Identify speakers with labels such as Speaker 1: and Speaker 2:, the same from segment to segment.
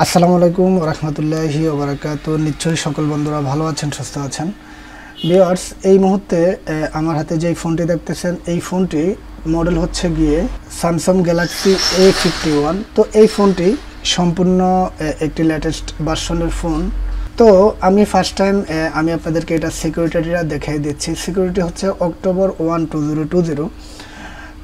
Speaker 1: আসসালামু আলাইকুম ওয়া রাহমাতুল্লাহি ওয়া বারাকাতুহু। নিশ্চয়ই সকল বন্ধুরা ভালো আছেন, সুস্থ আছেন। ভিউয়ার্স, এই মুহূর্তে আমার হাতে যে ফোনটি দেখতেছেন, এই ফোনটি মডেল হচ্ছে গিয়ে স্যামসাং গ্যালাক্সি A51। তো এই ফোনটি সম্পূর্ণ একটি লেটেস্ট ভার্সনের ফোন। তো আমি ফার্স্ট টাইম আমি আপনাদেরকে এটা সিকিউরিটিটা দেখিয়ে দিচ্ছি। সিকিউরিটি হচ্ছে অক্টোবর 1, 2020।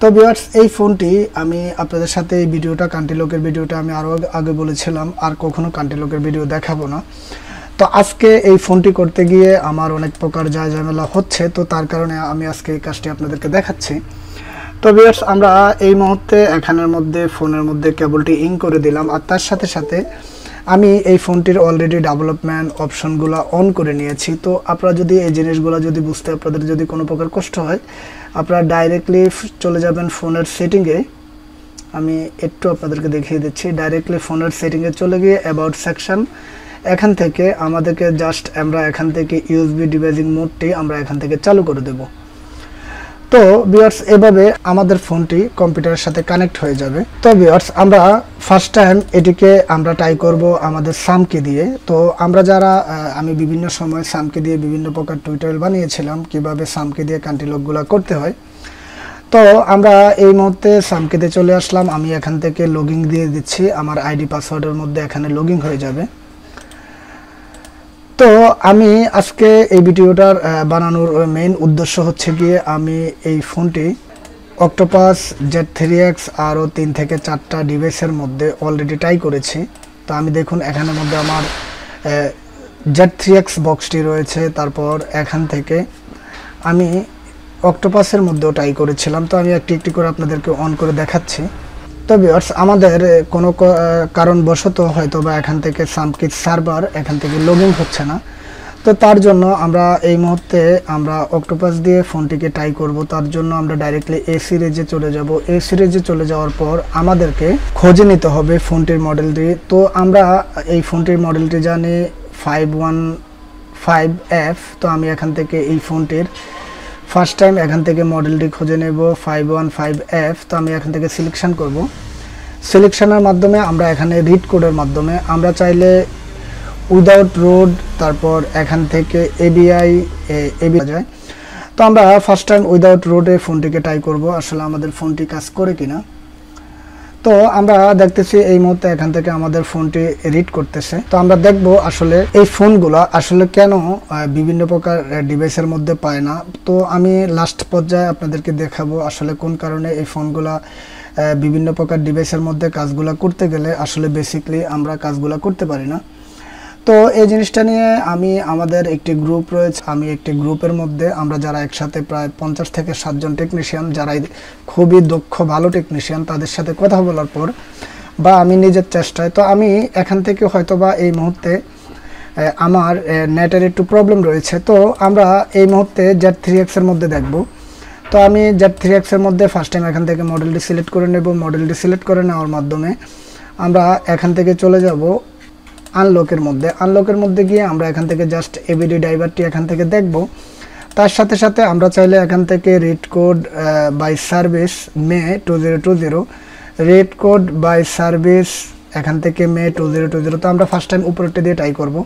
Speaker 1: তো ভিউয়ার্স, এই ফোনটি আমি আপনাদের সাথে এই ভিডিওটা কান্ট্রিলকের ভিডিওটা আমি আরও আগে বলেছিলাম আর কখনো কান্ট্রিলকের ভিডিও দেখাবো না। তো আজকে এই ফোনটি করতে গিয়ে আমার অনেক প্রকার ঝামেলা হচ্ছে, তো তার কারণে আমি আজকে এই কাজটি আপনাদেরকে দেখাচ্ছি। তো ভিউয়ার্স, আমরা এই মুহূর্তে এখানের মধ্যে ফোনের মধ্যে কেবলটি ইন করে দিলাম, আর তার সাথে সাথে আমি এই ফোনটির অলরেডি ডেভেলপমেন্ট অপশনগুলো অন করে নিয়েছি। তো আপনারা যদি এই জিনিসগুলো যদি বুঝতে আপনাদের যদি কোনো প্রকার কষ্ট হয়, আপনারা ডাইরেক্টলি চলে যাবেন ফোনের সেটিংয়ে। আমি একটু আপনাদেরকে দেখিয়ে দিচ্ছি। ডাইরেক্টলি ফোনের সেটিংয়ে চলে গিয়ে অ্যাবাউট সেকশন, এখান থেকে আমাদেরকে জাস্ট আমরা এখান থেকে ইউএসবি ডিভাইসিং মোডটি আমরা এখান থেকে চালু করে দেব। তো ভিউয়ার্স, এভাবে আমাদের ফোনটি কম্পিউটারের সাথে কানেক্ট হয়ে যাবে। তো ভিউয়ার্স, আমরা ফার্স্ট টাইম এটিকে আমরা ট্রাই করব আমাদের সামকে দিয়ে। তো আমরা যারা আমি বিভিন্ন সময় সামকে দিয়ে বিভিন্ন প্রকার টিউটোরিয়াল বানিয়েছিলাম কিভাবে সামকে দিয়ে কান্ট্রি লকগুলো করতে হয়। তো আমরা এই মুহূর্তে সামকেতে চলে আসলাম। আমি এখান থেকে লগইন দিয়ে দিচ্ছি, আমার আইডি পাসওয়ার্ডের মধ্যে এখানে লগইন হয়ে যাবে। তো আমি আজকে এই ভিডিওটার বানানোর মেইন উদ্দেশ্য হচ্ছে গিয়ে আমি এই ফোনটি অক্টোপাস Z3X আরও 3 থেকে 4টা ডিভাইসের মধ্যে অলরেডি ট্রাই করেছি। তো আমি দেখুন এখানের মধ্যে আমার Z3X বক্সটি রয়েছে। তারপর এখান থেকে আমি অক্টোপাসের মধ্যেও ট্রাই করেছিলাম। তো আমি একটি একটি করে আপনাদেরকে অন করে দেখাচ্ছি। তো ভিউয়ার্স, আমাদের কোনো কারণবশত হয়তো বা এখান থেকে সামকিট সার্ভার এখান থেকে লগইন হচ্ছে না। তো তার জন্য আমরা এই মুহূর্তে আমরা অক্টোপাস দিয়ে ফোনটিকে ট্রাই করব। তার জন্য আমরা ডাইরেক্টলি এ সিরিজে চলে যাব। এ সিরিজে চলে যাওয়ার পর আমাদেরকে খুঁজে নিতে হবে ফোনটির মডেলটি। তো আমরা এই ফোনটির মডেলটি জানি 515F। তো আমি এখান থেকে এই ফোনটির ফার্স্ট টাইম এখান থেকে মডেলটি খুঁজে নেব 515F। তো আমি এখান থেকে সিলেকশন করব। সিলেকশনের মাধ্যমে আমরা এখানে রিড কোডের মাধ্যমে আমরা চাইলে উইদাউট রোড, তারপর এখান থেকে এবিআই যায়। তো আমরা ফার্স্ট টাইম উইদাউট রোডে ফোনটিকে ট্রাই করব আসলে আমাদের ফোনটি কাজ করে কিনা। তো আমরা দেখতেছি এই মুহূর্তে এখান থেকে আমাদের ফোনটি রিড করতেছে। তো আমরা দেখব আসলে এই ফোনগুলো আসলে কেন বিভিন্ন প্রকার ডিভাইসের মধ্যে পায় না। তো আমি লাস্ট পর্যায়ে আপনাদেরকে দেখাবো আসলে কোন কারণে এই ফোনগুলা বিভিন্ন প্রকার ডিভাইসের মধ্যে কাজগুলো করতে গেলে আসলে বেসিকলি আমরা কাজগুলো করতে পারি না। তো এই জিনিসটা নিয়ে আমাদের একটি গ্রুপ রয়েছে। আমি একটি গ্রুপের মধ্যে আমরা যারা একসাথে প্রায় 50 থেকে 60 জন টেকনিশিয়ান, যারা খুবই দক্ষ ভালো টেকনিশিয়ান, তাদের সাথে কথা বলার পর বা আমি নিজের চেষ্টায়, তো আমি এখান থেকে হয়তোবা এই মুহূর্তে আমার নেটের একটু প্রবলেম রয়েছে। তো আমরা এই মুহূর্তে Z3X এর মধ্যে দেখব। তো আমি Z3X এর মধ্যে ফার্স্ট টাইম এখান থেকে মডেলটি সিলেক্ট করে নেব। মডেলটি সিলেক্ট করে নেওয়ার মাধ্যমে আমরা এখান থেকে চলে যাব আনলকের মধ্যে। আনলকের মধ্যে গিয়ে আমরা এখান থেকে জাস্ট এবিডি ড্রাইভারটি এখান থেকে দেখব। তার সাথে সাথে আমরা চাইলে এখান থেকে red code by service May 2020, red code by service এখান থেকে মে 2020। তো আমরা ফার্স্ট টাইম উপরেরটা দিয়ে ট্রাই করব।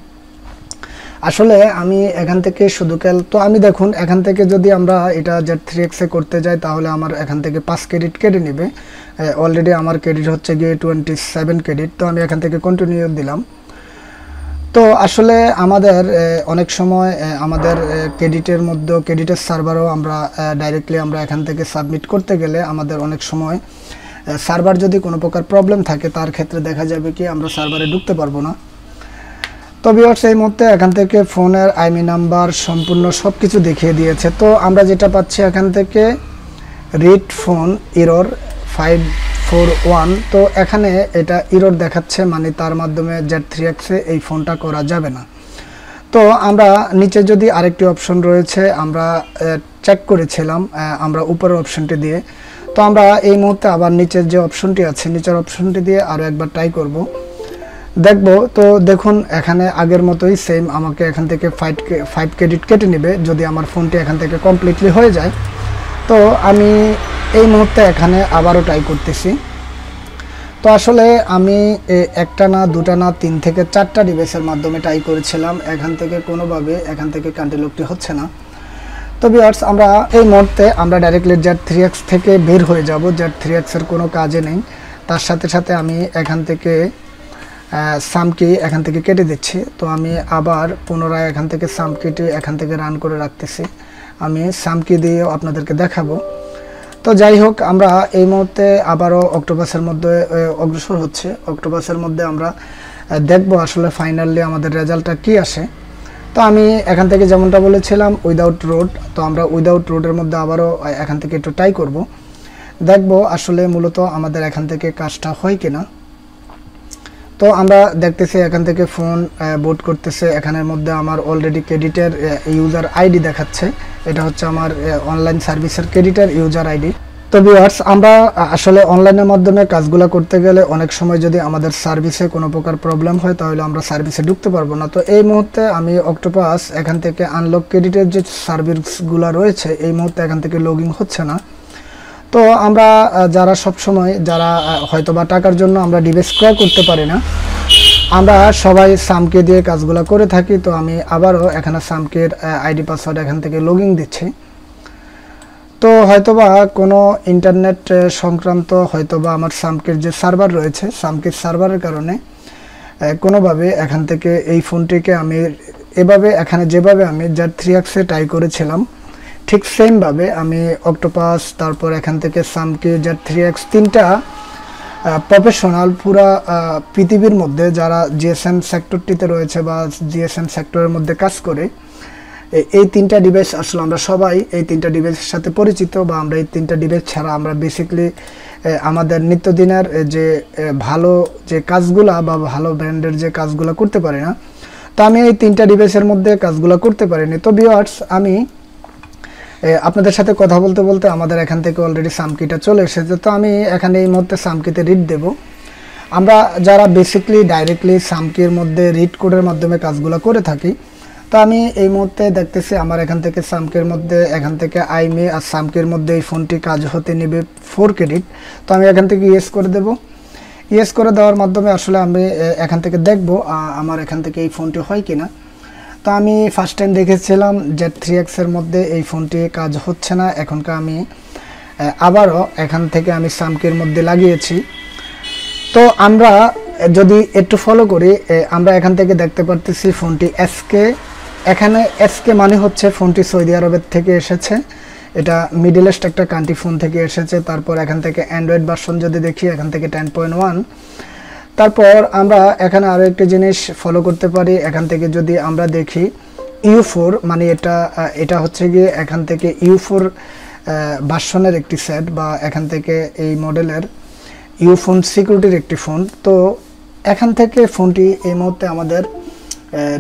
Speaker 1: আসলে আমি এখান থেকে শুধু তো আমি দেখুন এখান থেকে যদি আমরা এটা Z3X এ করতে যাই তাহলে আমার এখান থেকে 5 ক্রেডিট কেটে নেবে। অলরেডি আমার ক্রেডিট হচ্ছে গিয়ে 27 ক্রেডিট। তো আমি এখান থেকে কন্টিনিউ দিলাম। তো আসলে আমাদের অনেক সময় আমাদের ক্রেডিটের সার্ভারও আমরা ডাইরেক্টলি আমরা এখান থেকে সাবমিট করতে গেলে আমাদের অনেক সময় সার্ভার যদি কোনো প্রকার প্রবলেম থাকে তার ক্ষেত্রে দেখা যাবে কি আমরা সার্ভারে ঢুকতে পারবো না। তো ভিউয়ার্স, এই মুহূর্তে এখান থেকে ফোনের আইমি নাম্বার সম্পূর্ণ সব কিছু দেখিয়ে দিয়েছে। তো আমরা যেটা পাচ্ছি এখান থেকে রিড ফোন এরর 541। তো এখানে এটা এরর দেখাচ্ছে, মানে তার মাধ্যমে Z3X এ এই ফোনটা করা যাবে না। তো আমরা নিচে যদি আরেকটি অপশন রয়েছে আমরা চেক করেছিলাম আমরা উপরের অপশনটি দিয়ে। তো আমরা এই মুহূর্তে আবার নিচের যে অপশনটি আছে নিচের অপশনটি দিয়ে আরও একবার ট্রাই করব, দেখব। তো দেখুন এখানে আগের মতোই সেম আমাকে এখান থেকে 5 ক্রেডিট কেটে নেবে যদি আমার ফোনটি এখান থেকে কমপ্লিটলি হয়ে যায়। তো আমি এই মুহূর্তে এখানে আবারও ট্রাই করতেছি। তো আসলে আমি একটা না দুটা না 3 থেকে 4টা ডিভাইসের মাধ্যমে ট্রাই করেছিলাম, এখান থেকে কোনোভাবে এখান থেকে কান্ট্রি লকটি হচ্ছে না। তো ভিউয়ার্স, আমরা এই মুহূর্তে আমরা ডাইরেক্টলি Z3X থেকে বের হয়ে যাব। Z3X এর কোনো কাজে নেই, তার সাথে সাথে আমি এখান থেকে সামকি এখান থেকে কেটে দিচ্ছি। তো আমি আবার পুনরায় এখান থেকে সামকিটি এখান থেকে রান করে রাখতেছি, আমি সামকি দিয়েও আপনাদেরকে দেখাবো। তো যাই হোক, আমরা এই মুহূর্তে আবারও অক্টোপাসের মধ্যে অগ্রসর হচ্ছে। অক্টোপাসের মধ্যে আমরা দেখব আসলে ফাইনালি আমাদের রেজাল্টটা কি আসে। তো আমি এখান থেকে যেমনটা বলেছিলাম উইদাউট রোড, তো আমরা উইদাউট রোডের মধ্যে আবারও এখান থেকে একটু ট্রাই করব, দেখব আসলে মূলত আমাদের এখান থেকে কাজটা হয় কিনা। তো আমরা দেখতেছি এখান থেকে ফোন বুট করতেছে, এখানের মধ্যে আমার অলরেডি ক্রেডিটের ইউজার আইডি দেখাচ্ছে, এটা হচ্ছে আমার অনলাইন সার্ভিসের ক্রেডিটের ইউজার আইডি। তো ভিউয়ার্স, আমরা আসলে অনলাইনের মাধ্যমে কাজগুলো করতে গেলে অনেক সময় যদি আমাদের সার্ভিসে কোনো প্রকার প্রবলেম হয় তাহলে আমরা সার্ভিসে ঢুকতে পারবো না। তো এই মুহূর্তে আমি অক্টোপাস এখান থেকে আনলক ক্রেডিটের যে সার্ভিসগুলো রয়েছে এই মুহূর্তে এখান থেকে লগইন হচ্ছে না। তো আমরা যারা সবসময় যারা হয়তোবা টাকার জন্য আমরা ডিভাইস ক্রয় করতে পারি না, আমরা সবাই সামকে দিয়ে কাজগুলো করে থাকি। তো আমি আবারও এখানে সামকের আইডি পাসওয়ার্ড এখান থেকে লগইন দিচ্ছি। তো হয়তোবা কোনো ইন্টারনেট সংক্রান্ত হয়তোবা আমার সামকের যে সার্ভার রয়েছে, সামকের সার্ভারের কারণে কোনোভাবে এখান থেকে এই ফোনটিকে আমি এভাবে এখানে যেভাবে আমি Z3X এ ট্রাই করেছিলাম ঠিক সেমভাবে আমি অক্টোপাস, তারপর এখান থেকে সামকি, Z3X, 3টা প্রফেশনাল পুরা পৃথিবীর মধ্যে যারা জিএসএম সেক্টরটিতে রয়েছে বা জিএসএম সেক্টরের মধ্যে কাজ করে, এই 3টা ডিভাইস আসলে আমরা সবাই এই 3টা ডিভাইসের সাথে পরিচিত, বা আমরা এই 3টা ডিভাইস ছাড়া আমরা বেসিক্যালি আমাদের নিত্যদিনের যে ভালো যে কাজগুলা বা ভালো ব্র্যান্ডের যে কাজগুলো করতে পারি না। তো আমি এই 3টা ডিভাইসের মধ্যে কাজগুলো করতে পারিনি। তো ভিউয়ার্স, আমি আপনাদের সাথে কথা বলতে বলতে আমাদের এখান থেকে অলরেডি সামকিটা চলে এসেছে। তো আমি এখানে এই মুহূর্তে সামকিতে রিড দেব। আমরা যারা বেসিক্যালি ডাইরেক্টলি সামকির মধ্যে রিড কোডের মাধ্যমে কাজগুলো করে থাকি, তো আমি এই মুহূর্তে দেখতেছি আমার এখান থেকে সামকির মধ্যে এখান থেকে আইমে আর সামকির মধ্যে এই ফোনটি কাজ হতে নেবে 4 ক্রেডিট। তো আমি এখান থেকে ইয়েস করে দেব। ইয়েস করে দেওয়ার মাধ্যমে আসলে আমি এখান থেকে দেখব আমার এখান থেকে এই ফোনটি হয় কিনা। তো আমি ফার্স্ট টাইম দেখেছিলাম Z3X এর মধ্যে এই ফোনটি কাজ হচ্ছে না, এখনকার আমি আবারও এখান থেকে আমি সামকির মধ্যে লাগিয়েছি। তো আমরা যদি একটু ফলো করি, আমরা এখান থেকে দেখতে পারতেছি ফোনটি এসকে, এখানে এসকে মানে হচ্ছে ফোনটি সৌদি আরবের থেকে এসেছে, এটা মিডল ইস্ট একটা কান্ট্রি ফোন থেকে এসেছে। তারপর এখান থেকে অ্যান্ড্রয়েড ভার্সন যদি দেখি এখান থেকে 10.1। তারপর আমরা এখানে আরও একটি জিনিস ফলো করতে পারি, এখান থেকে যদি আমরা দেখি U4 মানে এটা হচ্ছে গিয়ে এখান থেকে U4 ভার্সনের একটি সেট, বা এখান থেকে এই মডেলের ইউফোন সিকিউরিটির একটি ফোন। তো এখান থেকে ফোনটি এই মুহূর্তে আমাদের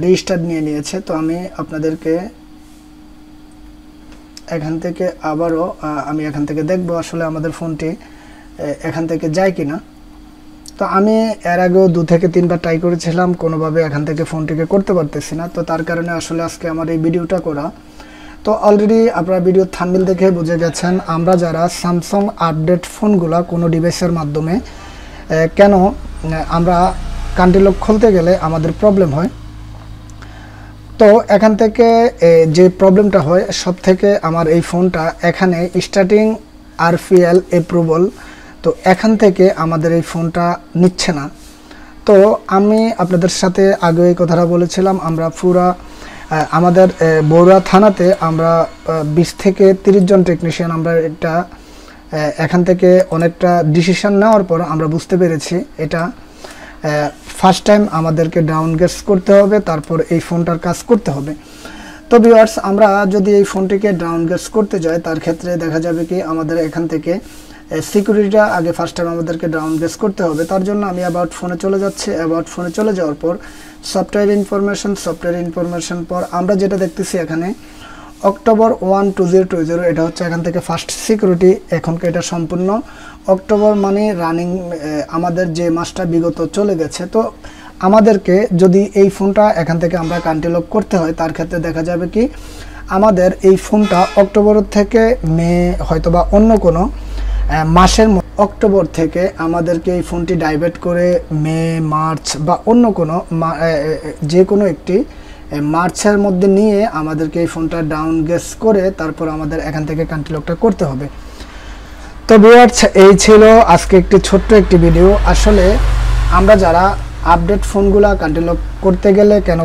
Speaker 1: রেজিস্টার নিয়ে নিয়েছে। তো আমি আপনাদেরকে এখান থেকে আবারও আমি এখান থেকে দেখব আসলে আমাদের ফোনটি এখান থেকে যায় কিনা। তো আমি এর আগেও 2 থেকে 3 বার ট্রাই করেছিলাম, কোনোভাবে এখান থেকে ফোনটিকে করতে পারতেছি না। তো তার কারণে আসলে আজকে আমার এই ভিডিওটা করা। তো অলরেডি আপনারা ভিডিও থাম্বনেল দেখে বুঝে গেছেন আমরা যারা স্যামসাং আপডেট ফোনগুলো কোনো ডিভাইসের মাধ্যমে কেন আমরা কান্ট্রি লক খুলতে গেলে আমাদের প্রবলেম হয়। তো এখান থেকে যে প্রবলেমটা হয় সব থেকে আমার এই ফোনটা এখানে স্টার্টিং RPL অ্যাপ্রুভাল, তো এখান থেকে আমাদের এই ফোনটা নিচ্ছে না। তো আমি আপনাদের সাথে আগে এই কথাটা বলেছিলাম, আমরা পুরা আমাদের বড়ুয়া থানাতে আমরা 20 থেকে 30 জন টেকনিশিয়ান আমরা এটা এখান থেকে অনেকটা ডিসিশন নেওয়ার পর আমরা বুঝতে পেরেছি এটা ফার্স্ট টাইম আমাদেরকে ডাউনগ্রেড করতে হবে, তারপর এই ফোনটার কাজ করতে হবে। তো ভিউয়ার্স, আমরা যদি এই ফোনটিকে ডাউনগ্রেড করতে যাই তার ক্ষেত্রে দেখা যাবে কি আমাদের এখান থেকে সিকিউরিটিটা আগে ফার্স্ট টাইম আমাদেরকে ডাউনগ্রেড করতে হবে। তার জন্য আমি অ্যাবাউট ফোনে চলে যাচ্ছি। অ্যাবাউট ফোনে চলে যাওয়ার পর সফটওয়্যার ইনফরমেশন পর আমরা যেটা দেখতেছি এখানে অক্টোবর 1, 2020 এটা হচ্ছে এখান থেকে ফার্স্ট সিকিউরিটি। এখনকে এটা সম্পূর্ণ অক্টোবর মানে রানিং, আমাদের যে মাসটা বিগত চলে গেছে। তো আমাদেরকে যদি এই ফোনটা এখান থেকে আমরা কান্ট্রি লক করতে হয় তার ক্ষেত্রে দেখা যাবে কি আমাদের এই ফোনটা অক্টোবর থেকে মে হয়তোবা অন্য কোনো মাসের অক্টোবর থেকে আমাদেরকে এই ফোনটি ডাইভার্ট করে মে, মার্চ বা অন্য কোনো যে কোনো একটি মার্চের মধ্যে নিয়ে আমাদেরকে এই ফোনটা ডাউন গেস করে তারপর আমাদের এখান থেকে কান্ট্রি লকটা করতে হবে। তো ভিউয়ার্স, এই ছিল আজকে একটি ছোট্ট একটি ভিডিও। আসলে আমরা যারা আপডেট ফোনগুলা কান্ট্রি লক করতে গেলে কেন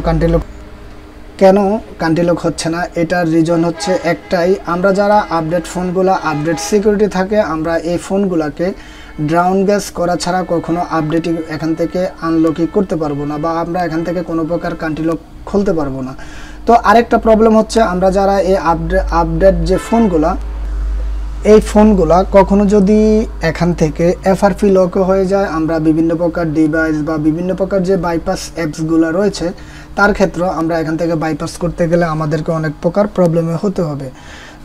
Speaker 1: কান্ট্রি লক হচ্ছে না, এটার রিজন হচ্ছে একটাই, আমরা যারা আপডেট ফোনগুলা আপডেট সিকিউরিটি থাকে আমরা এই ফোনগুলাকে ডাউন গ্যাস করা ছাড়া কখনো আপডেটিং এখান থেকে আনলকই করতে পারবো না, বা আমরা এখান থেকে কোনো প্রকার কান্ট্রি লক খুলতে পারবো না। তো আরেকটা প্রবলেম হচ্ছে, আমরা যারা এই আপডেট যে এই ফোনগুলা কখনো যদি এখান থেকে এফআরপি লক হয়ে যায়, আমরা বিভিন্ন প্রকার ডিভাইস বা বিভিন্ন প্রকার যে বাইপাস অ্যাপসগুলো রয়েছে তার ক্ষেত্রে আমরা এখান থেকে বাইপাস করতে গেলে আমাদেরকে অনেক প্রকার প্রবলেমে হতে হবে।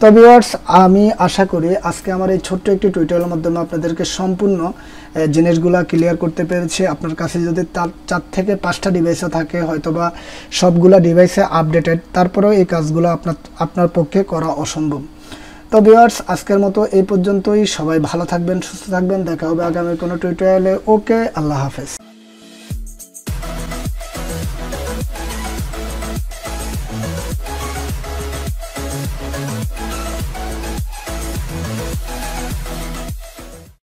Speaker 1: তো ভিউয়ার্স, আমি আশা করি আজকে আমার এই ছোট্ট একটি টিউটোরিয়ালের মাধ্যমে আপনাদেরকে সম্পূর্ণ জিনিসগুলো ক্লিয়ার করতে পেরেছি। আপনার কাছে যদি 4 থেকে 5টা ডিভাইসও থাকে, হয়তোবা সবগুলা ডিভাইসে আপডেটেড, তারপরেও এই কাজগুলো আপনার পক্ষে করা অসম্ভব। তো ভিউয়ার্স, আজকের মতো এই পর্যন্তই। সবাই ভালো থাকবেন, সুস্থ থাকবেন। দেখা হবে আগামী কোনো টিউটোরিয়ালে। ওকে, আল্লাহ হাফেজ।